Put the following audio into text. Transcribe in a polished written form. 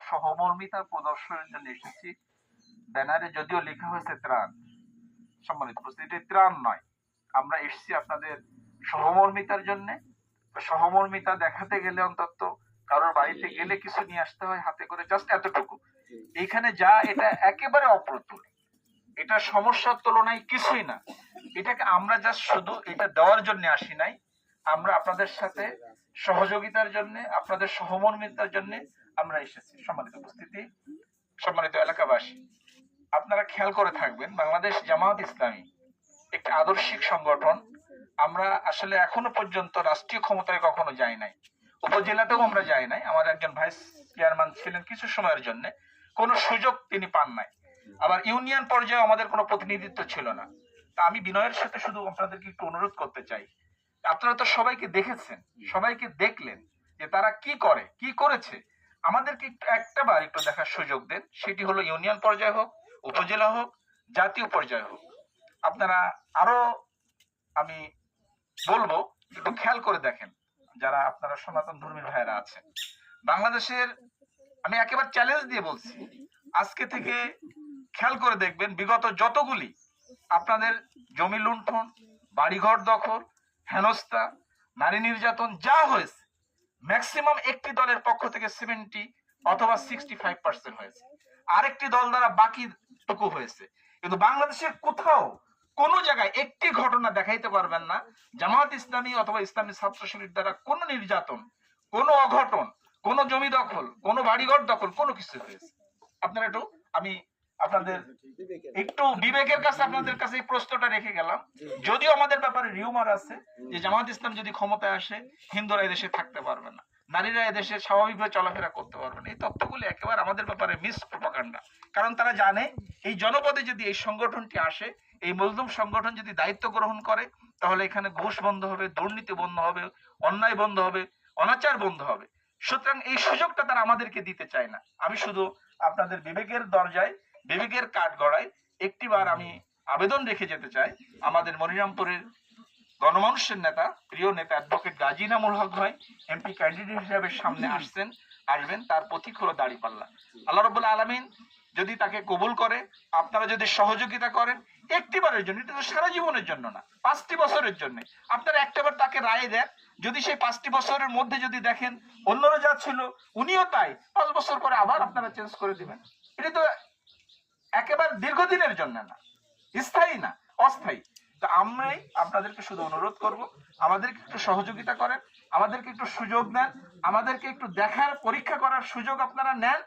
সহমর্মিতা প্রদর্শনের জন্য এসেছি। ব্যানারে যদিও লেখা হয়েছে ত্রাণ, সম্মানিত উপস্থিতি, এটা ত্রাণ নয়। আমরা এসেছি আপনাদের সহমর্মিতার জন্য। সহমর্মিতা দেখাতে গেলে অন্তত কারোর বাড়িতে গেলে কিছু নিয়ে আসতে হয় হাতে করে, জাস্ট এতটুকু। এইখানে যা, এটা একেবারে অপ্রতুল, এটা সমস্যার তুলনায় কিছুই না। এটাকে আমরা জাস্ট শুধু এটা দেওয়ার জন্য আসি নাই, আমরা আপনাদের সাথে সহযোগিতার জন্য, আপনাদের সহমর্মিতার জন্য আমরা এসেছি। সম্মানিত উপস্থিতি, সম্মানিত এলাকাবাসী, আপনারা খেয়াল করে থাকবেন, বাংলাদেশ জামায়াত ইসলামী একটি আদর্শিক সংগঠন। আমরা আসলে এখনো পর্যন্ত রাষ্ট্রীয় ক্ষমতায় কখনো যাই নাই, উপজেলাতেও আমরা যাই নাই। আমার একজন ভাইস চেয়ারম্যান ছিলেন কিছু সময়ের জন্য, কোনো সুযোগ তিনি পান নাই। আবার ইউনিয়ন পর্যায়ে আমাদের কোনো প্রতিনিধিত্ব ছিল না। তা আমি বিনয়ের সাথে শুধু আপনাদেরকে একটু অনুরোধ করতে চাই, আপনারা তো সবাইকে দেখেছেন, সবাইকে দেখলেন যে তারা কি করে, কি করেছে। আমাদেরকে একটু একটাবার একটু দেখার সুযোগ দেন, সেটি হলো ইউনিয়ন পর্যায়ে হোক, উপজেলা হোক, জাতীয় পর্যায়ে হোক। আপনারা আরো, আমি বলবো একটু খেয়াল করে দেখেন, যারা আপনারা সনাতন ধর্মী ভাইয়েরা আছেন বাংলাদেশের, আমি একেবারে চ্যালেঞ্জ দিয়ে বলছি, আজকে থেকে খেয়াল করে দেখবেন বিগত যতগুলি আপনাদের জমি লুণ্ঠন, বাড়িঘর দখল, হেনস্থা, নারী নির্যাতন যা হয়েছে, ম্যাক্সিমাম একটি দলের পক্ষ থেকে 70 অথবা 65% হয়েছে, আরেকটি দল দ্বারা বাকিটুকু হয়েছে। কিন্তু বাংলাদেশের কোথাও কোন জায়গায় একটি ঘটনা দেখাইতে পারবেন না জামায়াত ইসলামী অথবা ইসলামী ছাত্র শিবির দ্বারা কোনো নির্যাতন, কোনো অঘটন, কোনো জমি দখল, কোনো বাড়িঘর দখল, কোনো কিছু হয়েছে। আপনারা একটু, আমি আপনাদের একটু বিবেকের কাছে আপনাদের কাছে এই প্রশ্নটা রেখে গেলাম। যদিও আমাদের ব্যাপারে রিউমার আছে যে জামায়াত ইসলাম যদি ক্ষমতায় আসে হিন্দুরা এদেশে থাকতে পারবে না, নারীরা এদেশে স্বাভাবিকভাবে চলাফেরা করতে পারবে না। এই তথ্যগুলি একেবারে আমাদের ব্যাপারে মিস প্রপাগান্ডা। কারণ তারা জানে এই জনপদে যদি এই সংগঠনটি আসে, এই মজলুম সংগঠন যদি দায়িত্ব গ্রহণ করে, তাহলে এখানে ঘুষ বন্ধ হবে, দুর্নীতি বন্ধ হবে, অন্যায় বন্ধ হবে, অনাচার বন্ধ হবে। সুতরাং এই সুযোগটা তারা আমাদেরকে দিতে চায় না। আমি শুধু আপনাদের বিবেকের দরজায়, বিবেকের কাঠগড়ায় একটিবার আমি আবেদন রেখে যেতে চাই, আমাদের মনিরামপুরের গণমানুষের নেতা, প্রিয় নেতা অ্যাডভোকেট গাজী ইনামুল হক ভাই এমপি ক্যান্ডিডেট হিসেবে সামনে আসবেন, তার প্রতীক হলো দাঁড়িপাল্লা। আল্লাহ রাব্বুল আলামিন যদি তাকে কবুল করে, আপনারা যদি সহযোগিতা করেন, একটিবারের জন্য, এটা তো সারা জীবনের জন্য না, 5টি বছরের জন্য, আপনারা একটাবার তাকে রায় দেন। যদি সেই 5টি বছরের মধ্যে যদি দেখেন অন্যরা যা ছিল উনিও তাই, 5 বছর পরে আবার আপনারা চেঞ্জ করে দিবেন। এটা তো একেবারে দীর্ঘদিনের জন্য না, স্থায়ী না, অস্থায়ী। তো আমরাই আপনাদেরকে শুধু অনুরোধ করব, আমাদেরকে একটু সহযোগিতা করেন, আমাদেরকে একটু সুযোগ দেন, আমাদেরকে একটু দেখার, পরীক্ষা করার সুযোগ আপনারা নেন।